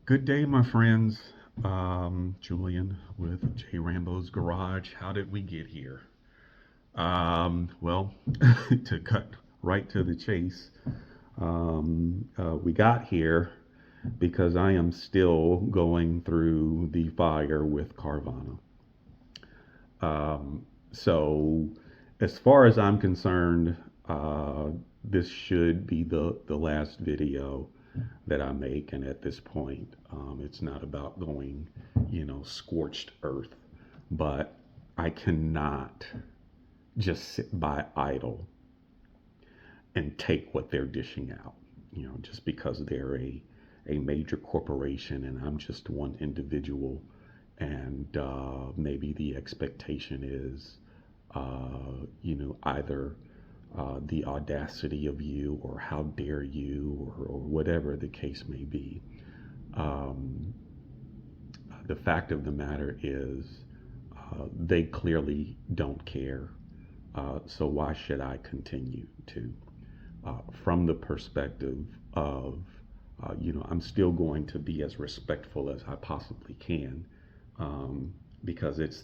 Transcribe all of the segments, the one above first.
Good day, my friends. Julian with J Rambo's Garage. How did we get here? Well, to cut right to the chase, we got here because I am still going through the fire with Carvana. So, as far as I'm concerned, this should be the last video that I make. And at this point, it's not about going, scorched earth. But I cannot just sit by idle and take what they're dishing out, just because they're a major corporation and I'm just one individual. And maybe the expectation is, either the audacity of you or how dare you or whatever the case may be. Um, the fact of the matter is, they clearly don't care. So why should I continue to? From the perspective of, I'm still going to be as respectful as I possibly can, because it's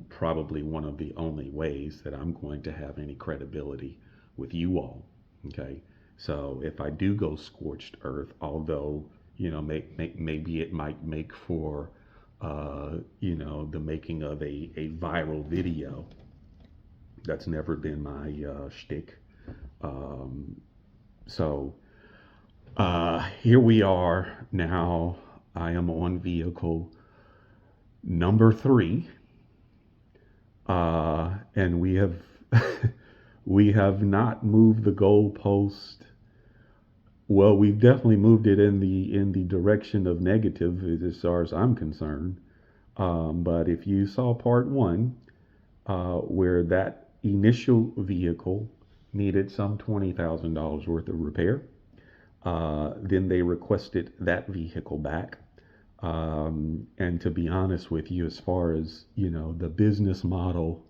probably one of the only ways that I'm going to have any credibility with you all. Okay, so if I do go scorched earth, although maybe it might make for the making of a viral video. That's never been my shtick. Um, so here we are now. I am on vehicle number three, and we have we have not moved the goalpost. Well, we've definitely moved it in the direction of negative as far as I'm concerned. But if you saw part one, where that initial vehicle needed some $20,000 worth of repair, then they requested that vehicle back. And to be honest with you, as far as the business model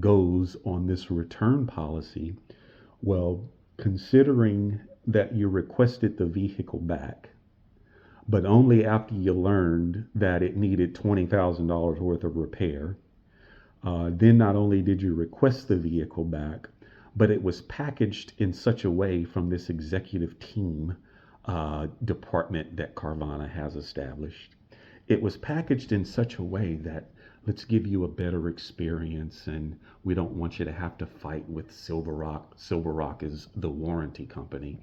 goes on this return policy, well, considering that you requested the vehicle back, but only after you learned that it needed $20,000 worth of repair, then not only did you request the vehicle back, but it was packaged in such a way from this executive team department that Carvana has established. It was packaged in such a way that let's give you a better experience, and we don't want you to have to fight with Silver Rock. Silver Rock is the warranty company,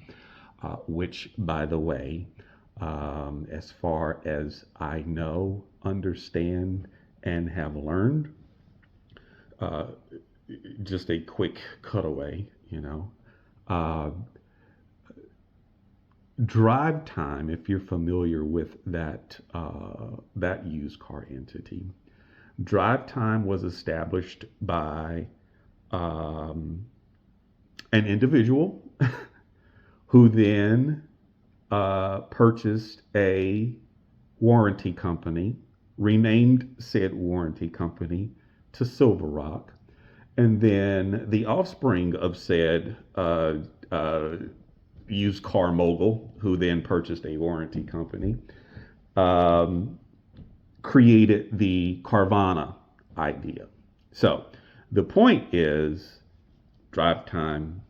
which, by the way, as far as I know, understand, and have learned, uh, just a quick cutaway, Uh, drive time, if you're familiar with that used car entity, drive time was established by um, an individual who then purchased a warranty company, renamed said warranty company to Silver Rock, and then the offspring of said uh, used car mogul, who then purchased a warranty company, um, created the Carvana idea. So the point is Drive Time,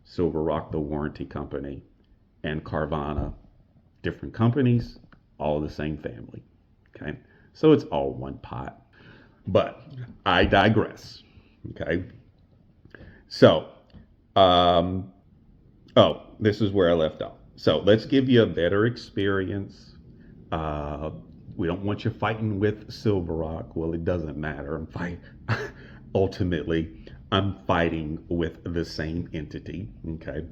Silver Rock, the warranty company, and Carvana, different companies, all the same family. Okay. So it's all one pot. But I digress. Okay. So, um, oh, this is where I left off. So let's give you a better experience. Uh, we don't want you fighting with Silver Rock. Well, it doesn't matter. I'm fight. Ultimately, I'm fighting with the same entity. Okay,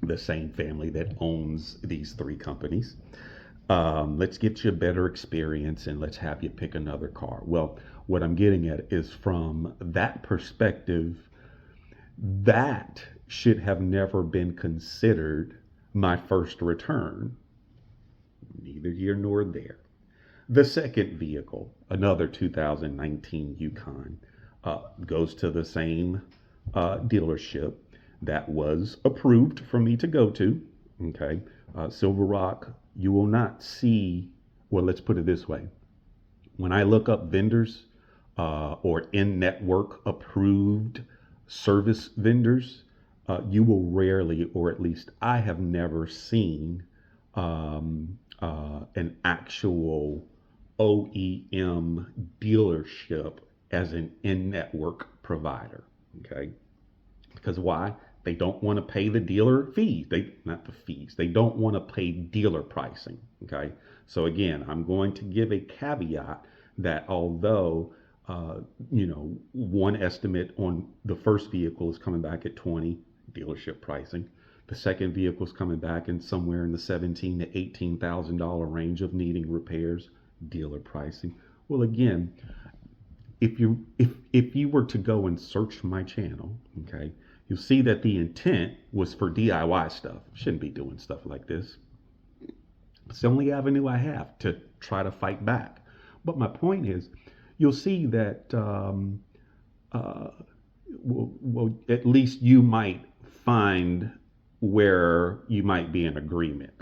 the same family that owns these three companies. Let's get you a better experience and let's have you pick another car. Well, what I'm getting at is from that perspective, that should have never been considered my first return. Neither here nor there. The second vehicle, another 2019 Yukon, goes to the same dealership that was approved for me to go to. Okay. Silver Rock, you will not see, well, let's put it this way. When I look up vendors or in network approved service vendors, you will rarely, or at least I have never seen an actual OEM dealership as an in network provider. Okay. Because why? They don't want to pay the dealer fees. They not the fees. They don't want to pay dealer pricing. Okay. So again, I'm going to give a caveat that although one estimate on the first vehicle is coming back at 20 dealership pricing, the second vehicle is coming back in somewhere in the 17 to $18,000 range of needing repairs, dealer pricing. Well, again, if you were to go and search my channel, okay, you'll see that the intent was for DIY stuff. Shouldn't be doing stuff like this. It's the only avenue I have to try to fight back. But my point is, you'll see that uh, at least you might find where you might be in agreement,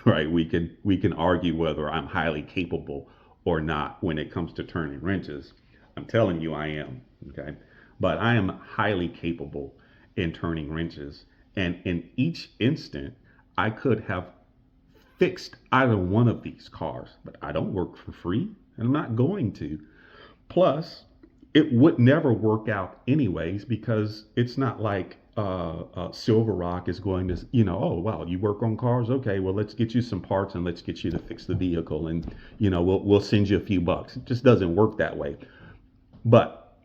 right? We can argue whether I'm highly capable or not when it comes to turning wrenches. I'm telling you, I am. Okay, but I am highly capable in turning wrenches, and in each instant, I could have fixed either one of these cars, but I don't work for free, and I'm not going to. Plus, it would never work out anyways because it's not like Silver Rock is going to, oh wow, you work on cars, okay, well let's get you some parts and let's get you to fix the vehicle, and we'll send you a few bucks. It just doesn't work that way. But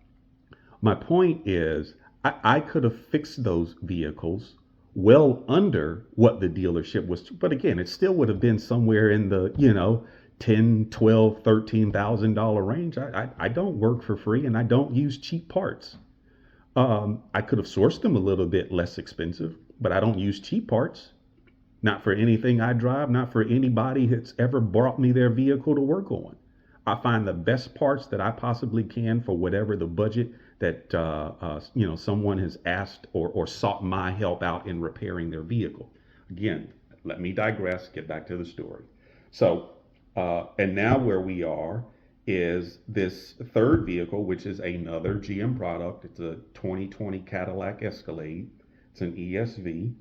my point is, I could have fixed those vehicles well under what the dealership was. But again, it still would have been somewhere in the, 10, 12, $13,000 range. I don't work for free and I don't use cheap parts. I could have sourced them a little bit less expensive, but I don't use cheap parts. Not for anything I drive, not for anybody that's ever brought me their vehicle to work on. I find the best parts that I possibly can for whatever the budget that someone has asked or sought my help out in repairing their vehicle. Again, let me digress. Get back to the story. So, and now where we are is this third vehicle, which is another GM product. It's a 2020 Cadillac Escalade. It's an ESV.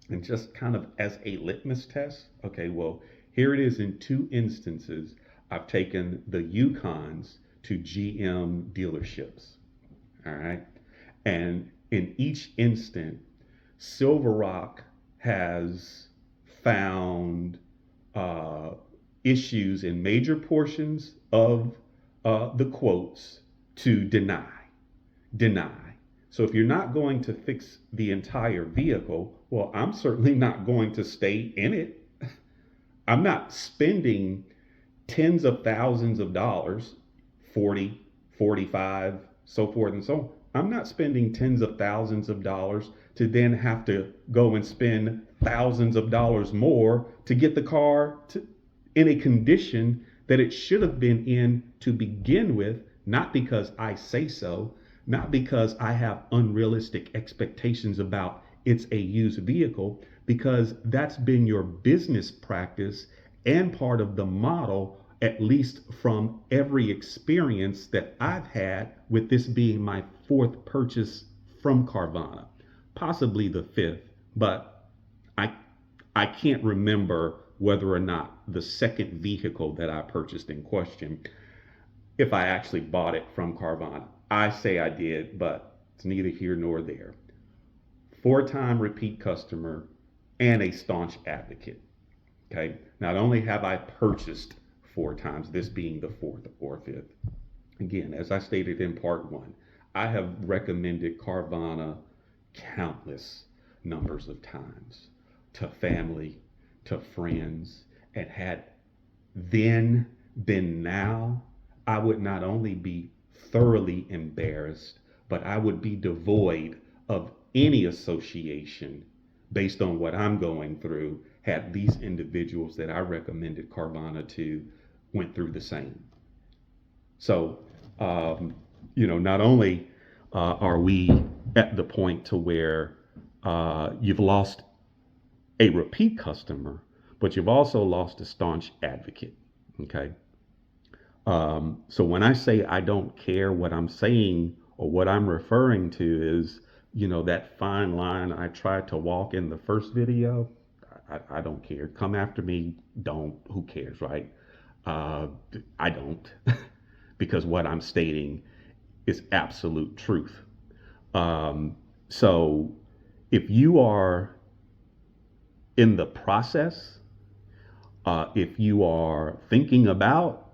And just kind of as a litmus test, okay, well, here it is in two instances. I've taken the Yukons to GM dealerships. All right. And in each instant, Silver Rock has found uh, issues in major portions of the quotes to deny. So if you're not going to fix the entire vehicle, well, I'm certainly not going to stay in it. I'm not spending tens of thousands of dollars, 40, 45, so forth and so on. I'm not spending tens of thousands of dollars to then have to go and spend thousands of dollars more to get the car in a condition that it should have been in to begin with, not because I say so, not because I have unrealistic expectations about it's a used vehicle, because that's been your business practice and part of the model, at least from every experience that I've had with this being my fourth purchase from Carvana, possibly the fifth, but I I can't remember whether or not the second vehicle that I purchased in question, if I actually bought it from Carvana. I say I did, but it's neither here nor there. Four-time repeat customer and a staunch advocate. Okay. Not only have I purchased four times, this being the fourth or fifth. Again, as I stated in part one, I have recommended Carvana countless numbers of times to family, to friends, and had then been now, I would not only be thoroughly embarrassed, but I would be devoid of any association based on what I'm going through had these individuals that I recommended Carvana to went through the same. So, not only are we at the point to where you've lost a repeat customer, but you've also lost a staunch advocate. Okay. So when I say I don't care, what I'm saying or what I'm referring to is, that fine line I tried to walk in the first video. I don't care. Come after me. Don't. Who cares, right? Uh, I don't, because what I'm stating is absolute truth. So if you are in the process, if you are thinking about,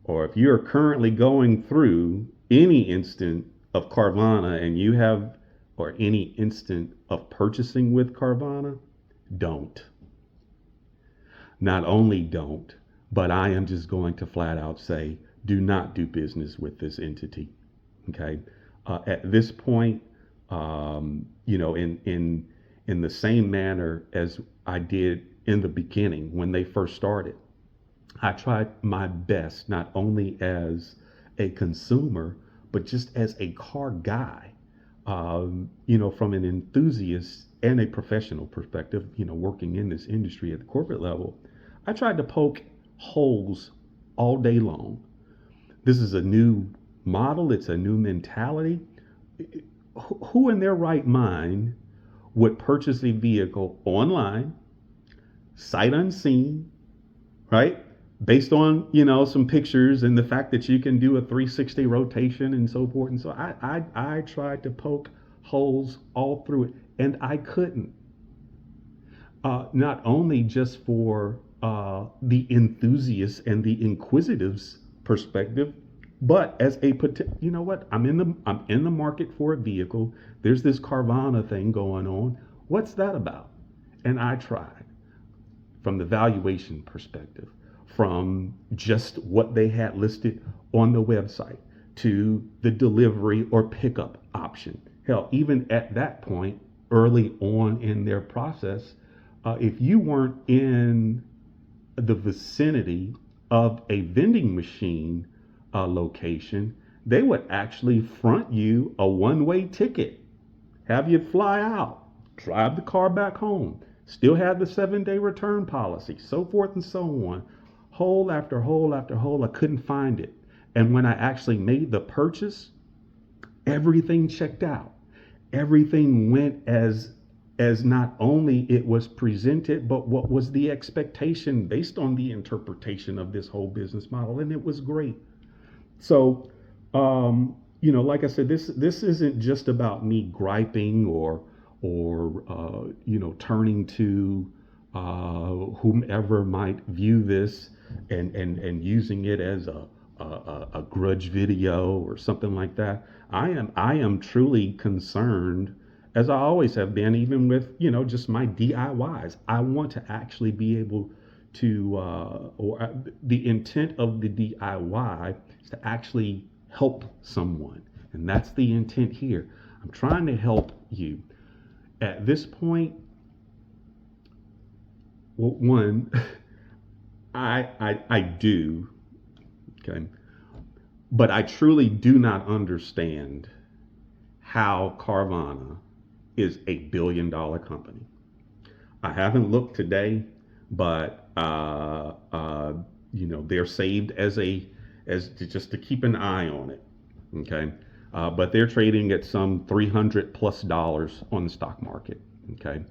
or if you're currently going through any instant of Carvana and you have, or any instant of purchasing with Carvana, don't. Not only don't, but I am just going to flat out say, do not do business with this entity. Okay. At this point, in the same manner as I did in the beginning when they first started, I tried my best, not only as a consumer, but just as a car guy, from an enthusiast and a professional perspective, working in this industry at the corporate level. I tried to poke holes all day long. This is a new model, it's a new mentality. Who in their right mind would purchase a vehicle online, sight unseen, right? Based on, some pictures and the fact that you can do a 360 rotation and so forth. And so I tried to poke holes all through it, and I couldn't. Not only just for the enthusiasts and the inquisitives perspective, but as what, I'm in the market for a vehicle. There's this Carvana thing going on. What's that about? And I tried from the valuation perspective, from just what they had listed on the website to the delivery or pickup option. Hell, even at that point, early on in their process, if you weren't in the vicinity of a vending machine location, they would actually front you a one-way ticket, have you fly out, drive the car back home, still have the 7-day return policy, so forth and so on. Hole after hole after hole, I couldn't find it. And when I actually made the purchase, everything checked out. Everything went as not only it was presented, but what was the expectation based on the interpretation of this whole business model, and it was great. So, like I said, this isn't just about me griping or turning to whomever might view this and using it as a grudge video or something like that. I am truly concerned, as I always have been, even with just my DIYs. I want to actually be able to, the intent of the DIY is to actually help someone, and that's the intent here. I'm trying to help you. At this point, well, one, I do, okay, but I truly do not understand how Carvana is $1 billion company. I haven't looked today, but they're saved as just to keep an eye on it. Okay, but they're trading at some $300+ on the stock market. Okay,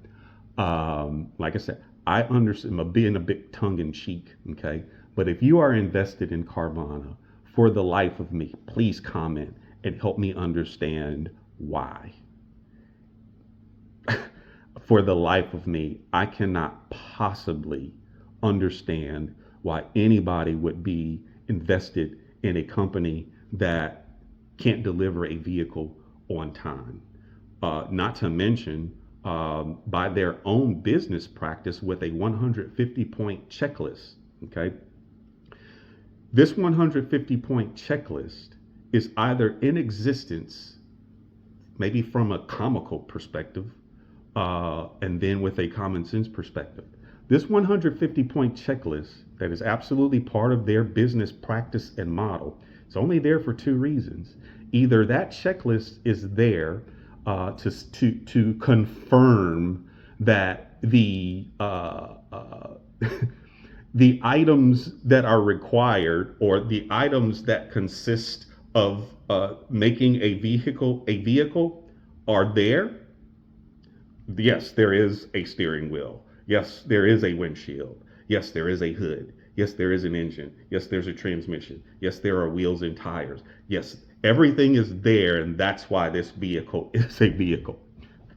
like I said, I understand. I'm being a bit tongue in cheek. Okay, but if you are invested in Carvana, for the life of me, please comment and help me understand why. For the life of me, I cannot possibly understand why anybody would be invested in a company that can't deliver a vehicle on time. Not to mention, by their own business practice with a 150-point checklist. Okay. This 150-point checklist is either in existence, maybe from a comical perspective, and then with a common sense perspective. This 150-point checklist that is absolutely part of their business practice and model, it's only there for two reasons. Either that checklist is there to confirm that the the items that are required, or the items that consist of making a vehicle are there. Yes, there is a steering wheel. Yes, there is a windshield. Yes, there is a hood. Yes, there is an engine. Yes, there's a transmission. Yes, there are wheels and tires. Yes, everything is there, and that's why this vehicle is a vehicle.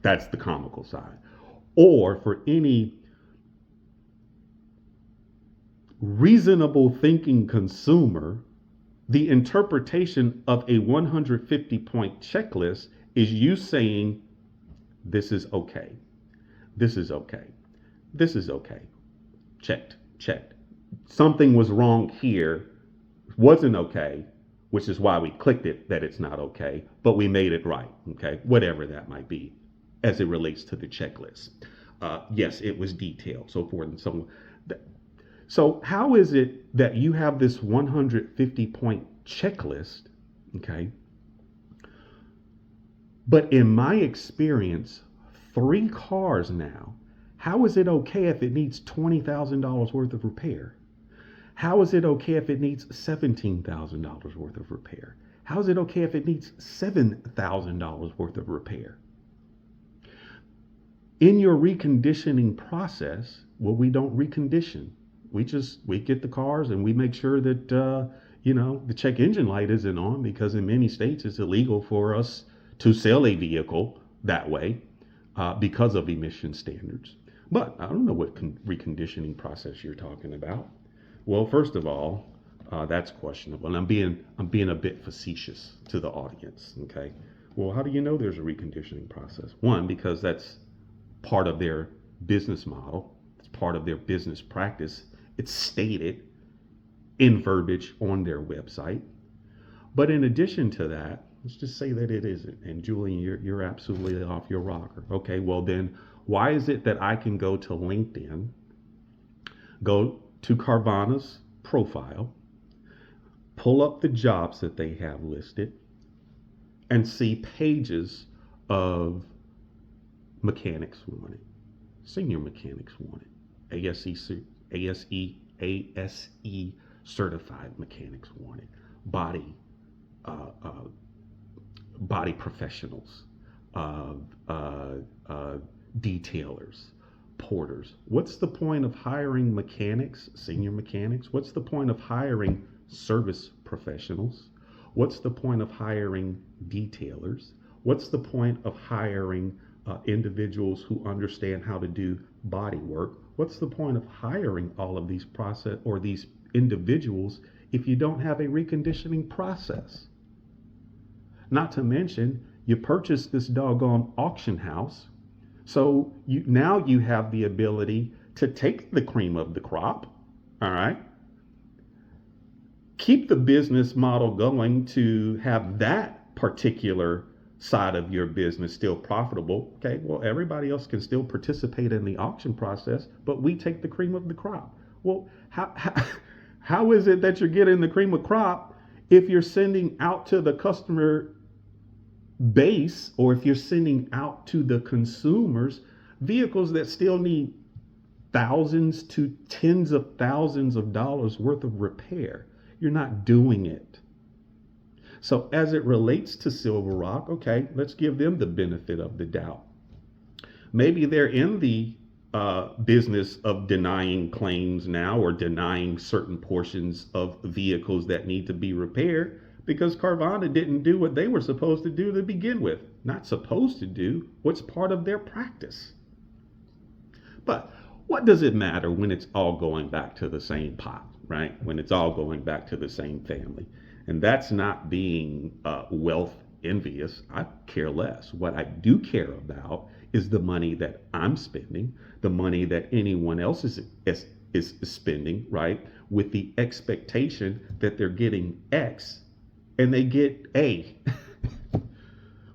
That's the comical side. Or for any reasonable thinking consumer, the interpretation of a 150-point checklist is you saying, this is okay. This is okay. This is okay. Checked, checked. Something was wrong here, wasn't okay, which is why we clicked it that it's not okay, but we made it right, okay? Whatever that might be as it relates to the checklist. Yes, it was detailed, so forth and so on. So, how is it that you have this 150-point checklist, okay? But in my experience, 3 cars now, how is it okay if it needs $20,000 worth of repair? How is it okay if it needs $17,000 worth of repair? How is it okay if it needs $7,000 worth of repair? In your reconditioning process, well, we don't recondition. We get the cars and we make sure that the check engine light isn't on, because in many states it's illegal for us to sell a vehicle that way because of emission standards. But I don't know what reconditioning process you're talking about. Well, first of all, that's questionable, and I'm being a bit facetious to the audience. Okay, well, how do you know there's a reconditioning process? One, because that's part of their business model. It's part of their business practice. It's stated in verbiage on their website. But in addition to that, let's just say that it isn't. And Julian, you're absolutely off your rocker. Okay, well then, why is it that I can go to LinkedIn, go to Carvana's profile, pull up the jobs that they have listed, and see pages of mechanics wanted, senior mechanics wanted, ASE certified mechanics wanted, body uh, uh, body professionals, uh, uh, uh, detailers, porters. What's the point of hiring mechanics, senior mechanics? What's the point of hiring service professionals? What's the point of hiring detailers? What's the point of hiring individuals who understand how to do body work? What's the point of hiring all of these process or these individuals if you don't have a reconditioning process? Not to mention, you purchase this doggone auction house, so you have the ability to take the cream of the crop, all right? Keep the business model going to have that particular side of your business still profitable. Okay, well, everybody else can still participate in the auction process, but we take the cream of the crop. Well, how is it that you're getting the cream of crop if you're sending out to the customer base, or if you're sending out to the consumers vehicles that still need thousands to tens of thousands of dollars worth of repair? You're not doing it. So as it relates to Silver Rock, okay, let's give them the benefit of the doubt. Maybe they're in the business of denying claims now, or denying certain portions of vehicles that need to be repaired, because Carvana didn't do what they were supposed to do to begin with. Not supposed to do what's part of their practice. But what does it matter when it's all going back to the same pot, right? When it's all going back to the same family. And that's not being wealth envious. I care less. What I do care about is the money that I'm spending, the money that anyone else is spending, right? With the expectation that they're getting X and they get A.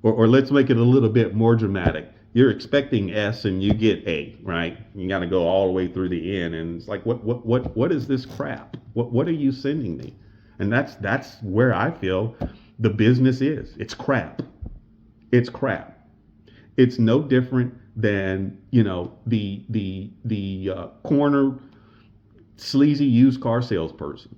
or let's make it a little bit more dramatic. You're expecting S and you get A, right? You got to go all the way through the end, and it's like, what is this crap? What are you sending me? And that's where I feel the business is. It's crap. It's crap. It's no different than the corner sleazy used car salesperson.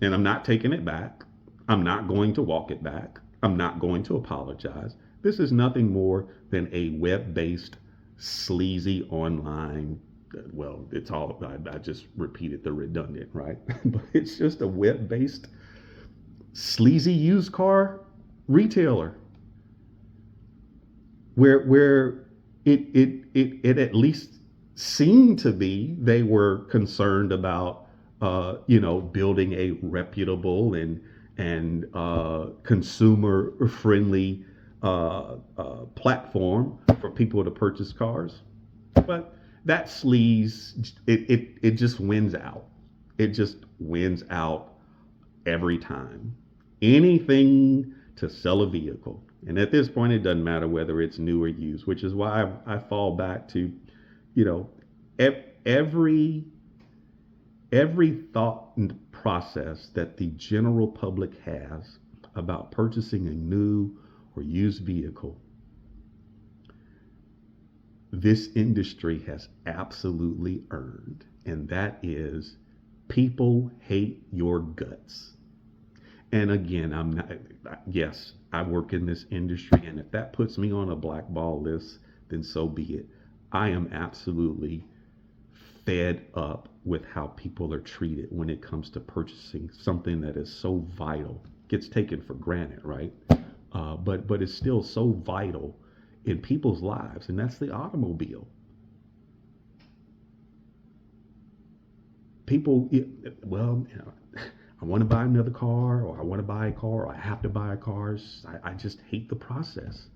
And I'm not taking it back. I'm not going to walk it back. I'm not going to apologize. This is nothing more than a web-based sleazy online. Well, it's all, I just repeated the redundant, right? But it's just a web-based sleazy used car retailer where it at least seemed to be they were concerned about building a reputable and consumer friendly platform for people to purchase cars. But that sleaze, it just wins out. It just wins out every time. Anything to sell a vehicle. And at this point, it doesn't matter whether it's new or used, which is why I fall back to, you know, every thought and process that the general public has about purchasing a new or used vehicle, this industry has absolutely earned. And that is, people hate your guts. And again, I'm not, yes, I work in this industry, and if that puts me on a blackball list, then so be it. I am absolutely fed up with how people are treated when it comes to purchasing something that is so vital. Gets taken for granted, right? But it's still so vital in people's lives, and that's the automobile. People, well, I want to buy another car, or I want to buy a car, or I have to buy a car. I just hate the process.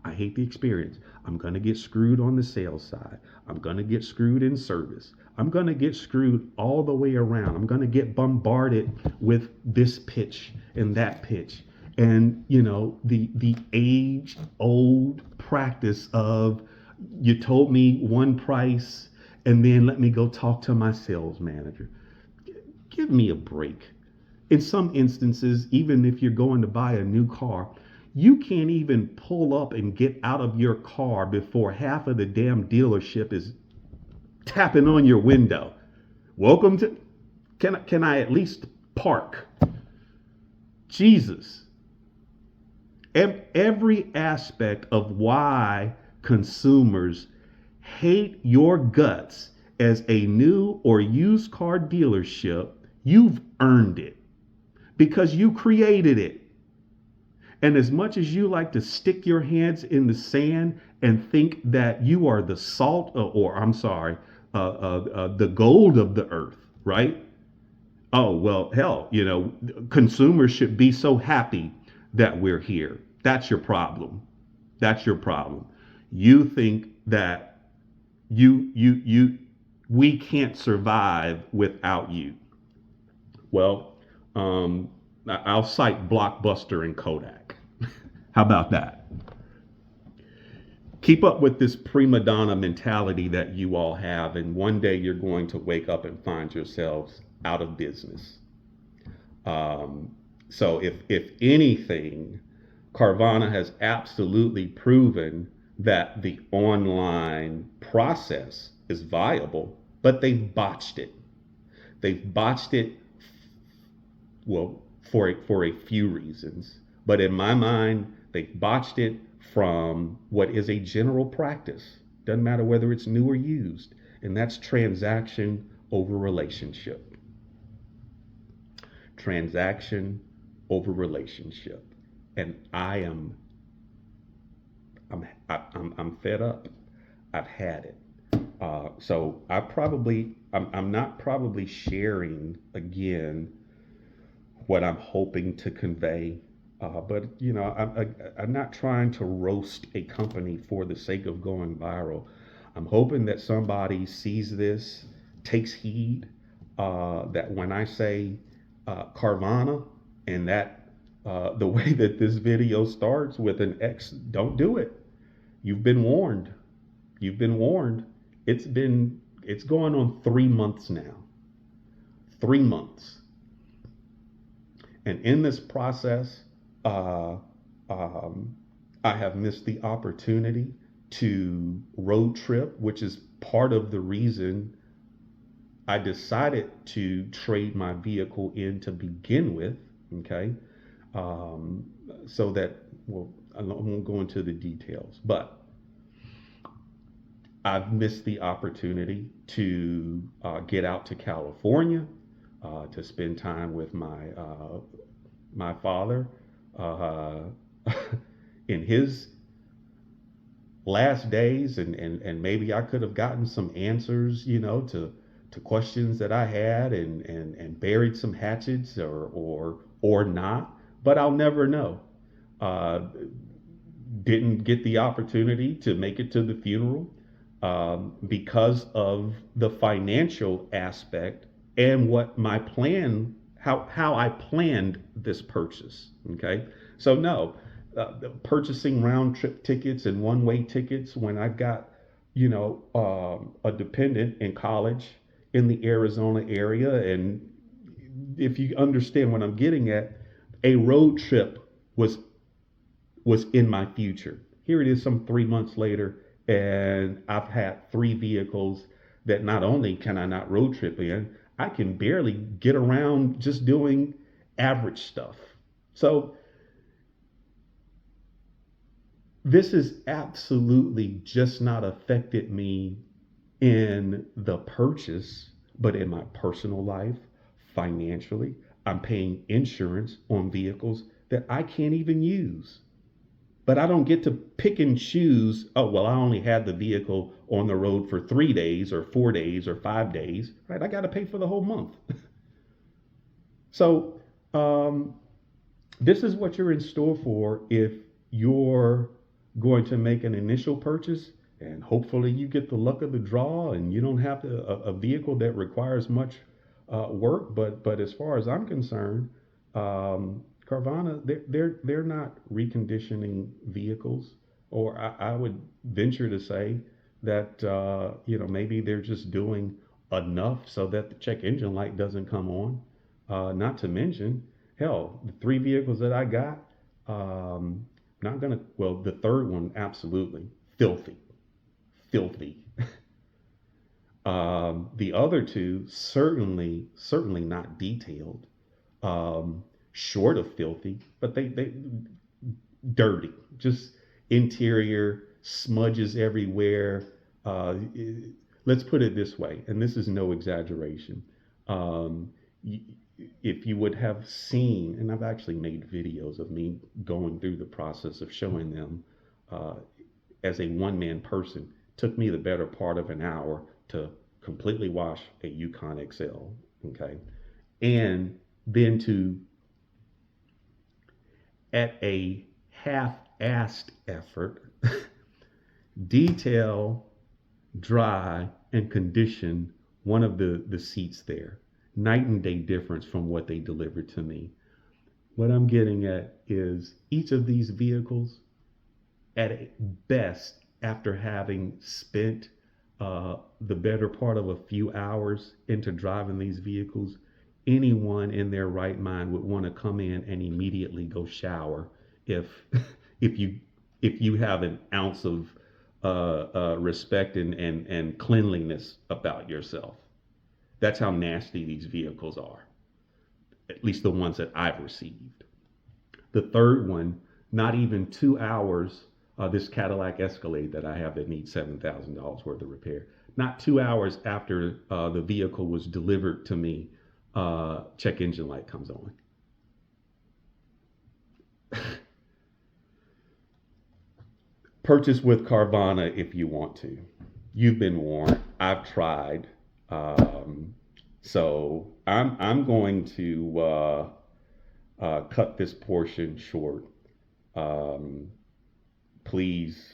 I hate the experience. I'm going to get screwed on the sales side. I'm going to get screwed in service. I'm going to get screwed all the way around. I'm going to get bombarded with this pitch and that pitch. And, the age old practice of, you told me one price and then let me go talk to my sales manager. Give me a break. In some instances, even if you're going to buy a new car, you can't even pull up and get out of your car before half of the damn dealership is tapping on your window. Welcome to, can I at least park? Jesus. Every aspect of why consumers hate your guts as a new or used car dealership, you've earned it because you created it. And as much as you like to stick your hands in the sand and think that you are the salt, or I'm sorry, the gold of the earth, right? Oh, well, hell, consumers should be so happy that we're here. That's your problem. That's your problem. You think that we can't survive without you. Well, I'll cite Blockbuster and Kodak. How about that? Keep up with this prima donna mentality that you all have, and one day you're going to wake up and find yourselves out of business. So if anything, Carvana has absolutely proven that the online process is viable, but they've botched it. They've botched it, well, for a few reasons. But in my mind, they've botched it from what is a general practice. Doesn't matter whether it's new or used, and that's transaction over relationship. Transaction over relationship. And I'm fed up. I've had it. So I'm not probably sharing again what I'm hoping to convey. But I'm not trying to roast a company for the sake of going viral. I'm hoping that somebody sees this, takes heed, that when I say Carvana, and that the way that this video starts with an X, don't do it. You've been warned. You've been warned. It's going on 3 months now. 3 months. And in this process, I have missed the opportunity to road trip, which is part of the reason I decided to trade my vehicle in to begin with. Okay. Um, so that, well, I won't go into the details, but I've missed the opportunity to get out to California to spend time with my father uh, in his last days, and maybe I could have gotten some answers, to questions that I had, and buried some hatchets, or not, but I'll never know. Uh, didn't get the opportunity to make it to the funeral because of the financial aspect and what my plan, how I planned this purchase. Okay, so no, purchasing round trip tickets and one way tickets when I've got a dependent in college in the Arizona area, and if you understand what I'm getting at, a road trip was was in my future. Here it is, some 3 months later, and I've had three vehicles that not only can I not road trip in, I can barely get around just doing average stuff. So this has absolutely just not affected me in the purchase, but in my personal life, financially. I'm paying insurance on vehicles that I can't even use. But I don't get to pick and choose. Oh, well, I only had the vehicle on the road for 3 days or 4 days or 5 days, right? I got to pay for the whole month. So, um, this is what you're in store for if you're going to make an initial purchase, and hopefully you get the luck of the draw and you don't have a vehicle that requires much work. But as far as I'm concerned, Carvana, they're not reconditioning vehicles, or I would venture to say that maybe they're just doing enough so that the check engine light doesn't come on. Not to mention, hell, the three vehicles that I got, not gonna. Well, the third one, absolutely filthy, filthy. The other two, certainly not detailed. Short of filthy, but they dirty, just interior smudges everywhere. Uh, let's put it this way, and this is no exaggeration. Um, if you would have seen, and I've actually made videos of me going through the process of showing them uh, as a one man person, took me the better part of an hour to completely wash a Yukon XL. Okay, and then to, at a half-assed effort, detail, dry, and condition one of the seats there. Night and day difference from what they delivered to me. What I'm getting at is each of these vehicles, at best, after having spent the better part of a few hours into driving these vehicles, anyone in their right mind would want to come in and immediately go shower if if you if you have an ounce of respect and cleanliness about yourself. That's how nasty these vehicles are, at least the ones that I've received. The third one, not even 2 hours, this Cadillac Escalade that I have that needs $7,000 worth of repair. Not 2 hours after the vehicle was delivered to me, check engine light comes on. Purchase with Carvana if you want to. You've been warned. I've tried. Um, so I'm going to cut this portion short. Um, Please,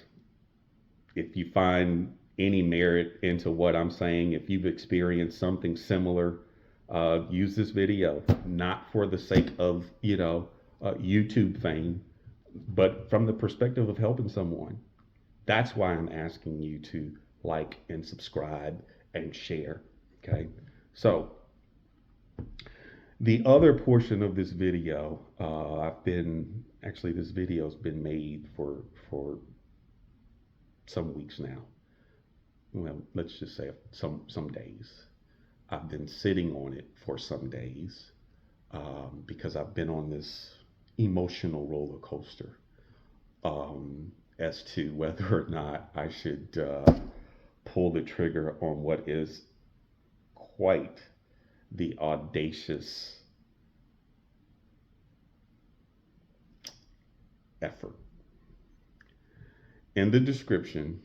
if you find any merit into what I'm saying, if you've experienced something similar, use this video, not for the sake of, YouTube fame, but from the perspective of helping someone. That's why I'm asking you to like and subscribe and share. Okay. So the other portion of this video, this video's been made for some weeks now. Well, let's just say some days. I've been sitting on it for some days because I've been on this emotional roller coaster as to whether or not I should pull the trigger on what is quite the audacious effort. In the description,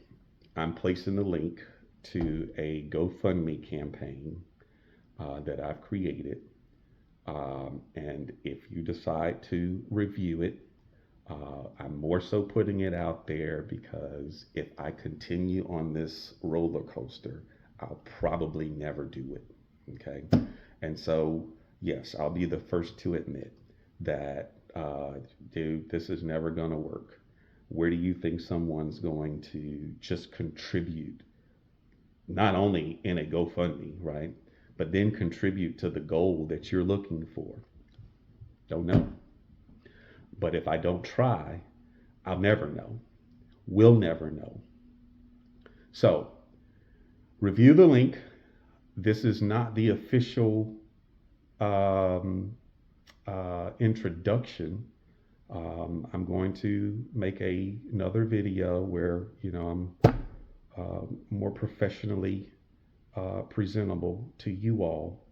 I'm placing the link to a GoFundMe campaign that I've created. And if you decide to review it, I'm more so putting it out there because if I continue on this roller coaster, I'll probably never do it. Okay. And so, yes, I'll be the first to admit that, dude, this is never going to work. Where do you think someone's going to just contribute, not only in a GoFundMe, right? But then contribute to the goal that you're looking for? Don't know. But if I don't try, I'll never know. We'll never know. So, review the link. This is not the official introduction. I'm going to make another video where I'm more professionally presentable to you all,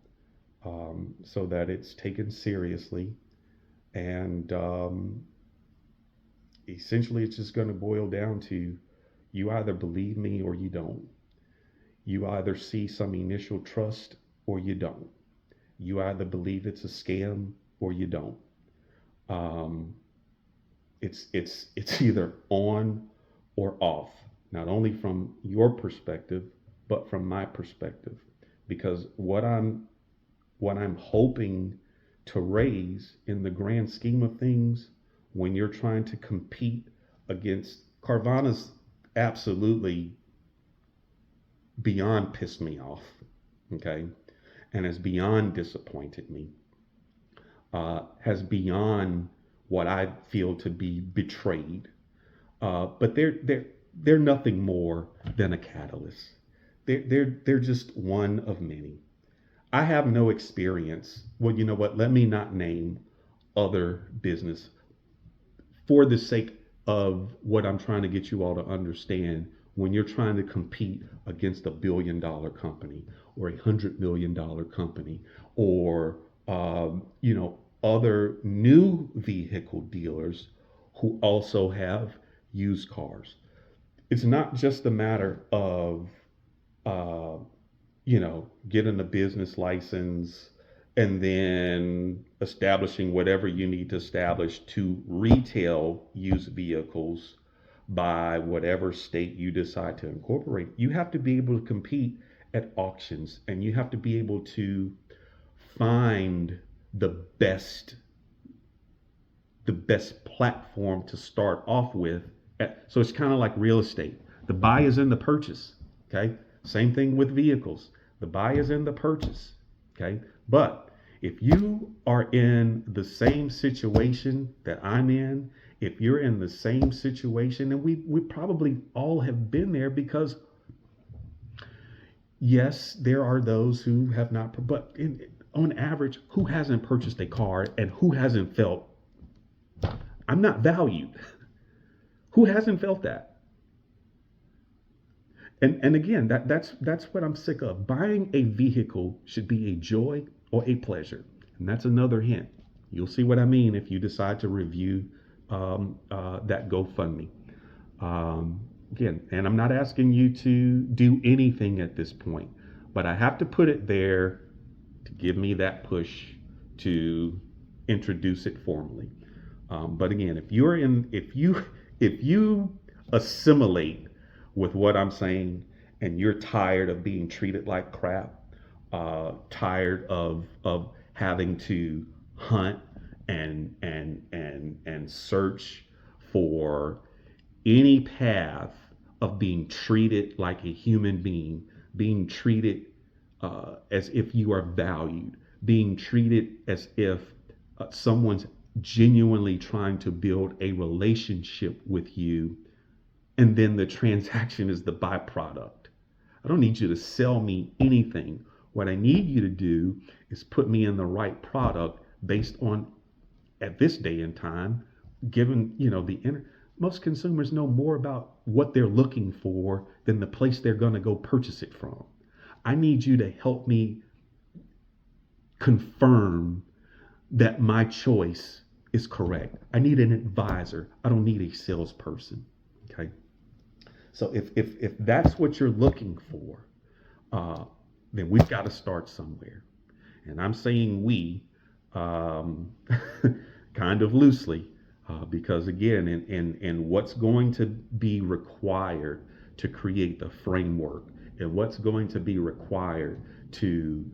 so that it's taken seriously. And essentially, it's just going to boil down to you either believe me or you don't. You either see some initial trust or you don't. You either believe it's a scam or you don't. It's either on or off, not only from your perspective, but from my perspective. Because what I'm hoping to raise in the grand scheme of things, when you're trying to compete against Carvana's, absolutely beyond pissed me off, okay, and has beyond disappointed me, has beyond what I feel to be betrayed. But they're nothing more than a catalyst. They're just one of many. I have no experience. Well, you know what? Let me not name other business for the sake of what I'm trying to get you all to understand. When you're trying to compete against $1 billion company or $100 million company, or other new vehicle dealers who also have used cars, it's not just a matter of getting a business license and then establishing whatever you need to establish to retail used vehicles by whatever state you decide to incorporate. You have to be able to compete at auctions, and you have to be able to find the best platform to start off with. So it's kind of like real estate. The buy is in the purchase. Okay. Same thing with vehicles. The buy is in the purchase. Okay. But if you are in the same situation that I'm in, if you're in the same situation, and we probably all have been there, because yes, there are those who have not, but on average, who hasn't purchased a car and who hasn't felt, I'm not valued? Who hasn't felt that? And again, that's what I'm sick of. Buying a vehicle should be a joy or a pleasure. And that's another hint. You'll see what I mean if you decide to review that GoFundMe. Again, and I'm not asking you to do anything at this point, but I have to put it there to give me that push to introduce it formally. But again, if you assimilate with what I'm saying, and you're tired of being treated like crap, tired of having to hunt and search for any path of being treated like a human being, being treated as if you are valued, being treated as if someone's genuinely trying to build a relationship with you, and then the transaction is the byproduct. I don't need you to sell me anything. What I need you to do is put me in the right product based on, at this day and time, given most consumers know more about what they're looking for than the place they're going to go purchase it from. I need you to help me confirm that my choice is correct. I need an advisor. I don't need a salesperson. Okay. So if that's what you're looking for, uh, then we've got to start somewhere. And I'm saying we, um, kind of loosely, because again, in what's going to be required to create the framework, and what's going to be required to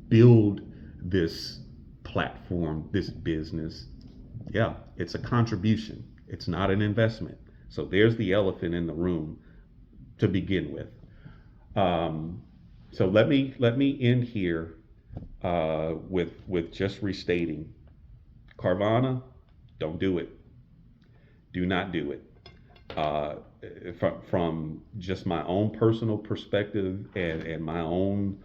build this platform, this business, yeah, it's a contribution. It's not an investment. So there's the elephant in the room to begin with. Um, so let me end here with just restating: Carvana, don't do it. Do not do it. Uh, from just my own personal perspective and my own,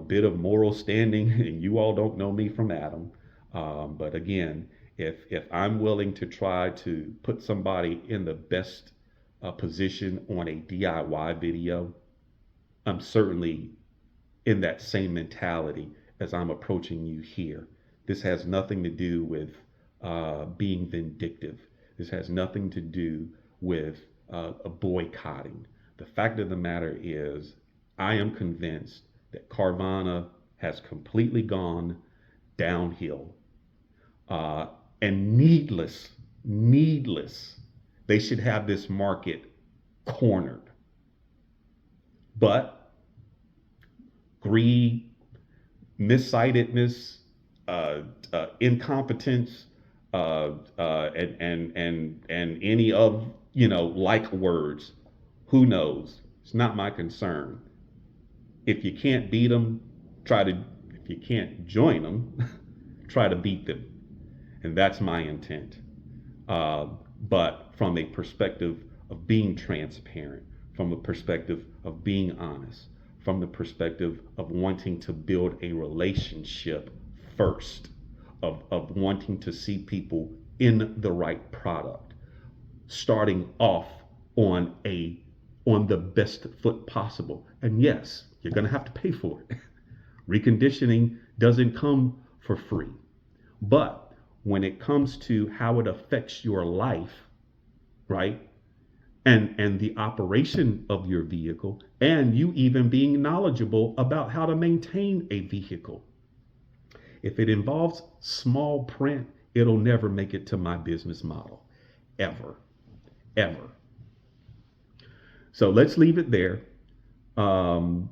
bit of moral standing, and you all don't know me from Adam. But again, if I'm willing to try to put somebody in the best position on a DIY video, I'm certainly in that same mentality as I'm approaching you here. This has nothing to do with being vindictive. This has nothing to do with a boycotting. The fact of the matter is, I am convinced that Carvana has completely gone downhill, uh, and needless. They should have this market cornered. But greed, missightedness, incompetence, and any of like words. Who knows? It's not my concern. If you can't beat them, try to. If you can't join them, try to beat them, and that's my intent. Uh, but from a perspective of being transparent, from a perspective of being honest, from the perspective of wanting to build a relationship first, of wanting to see people in the right product, starting off on a on the best foot possible. And yes, you're going to have to pay for it. Reconditioning doesn't come for free. But when it comes to how it affects your life, right? And the operation of your vehicle, and you even being knowledgeable about how to maintain a vehicle. If it involves small print, it'll never make it to my business model. Ever. Ever. So let's leave it there. Um,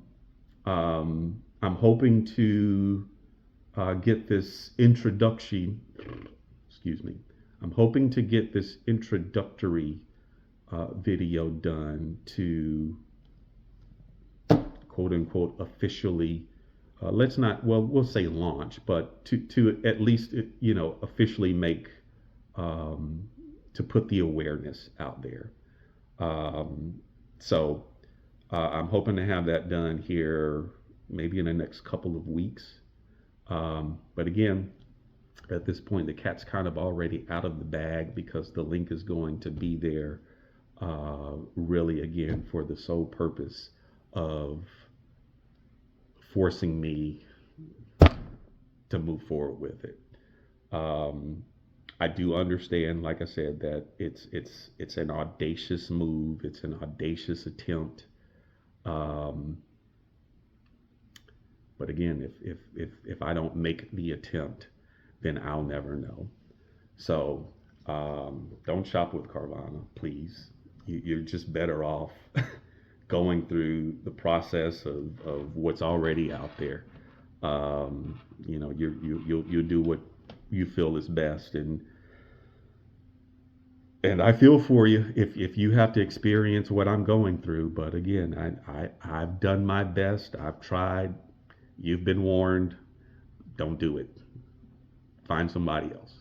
I'm hoping to get this introduction, excuse me, I'm hoping to get this introductory video done to quote unquote officially, let's not, well, we'll say launch, but to at least, officially make, um, to put the awareness out there. Um, so I'm hoping to have that done here maybe in the next couple of weeks. But again, at this point, the cat's kind of already out of the bag because the link is going to be there, really, again, for the sole purpose of forcing me to move forward with it. Um, I do understand, like I said, that it's an audacious move. It's an audacious attempt. Um, but again, if I don't make the attempt, then I'll never know. So don't shop with Carvana, please. You're just better off going through the process of what's already out there. You'll do what you feel is best, and I feel for you if you have to experience what I'm going through. But again, I've done my best. I've tried. You've been warned. Don't do it. Find somebody else.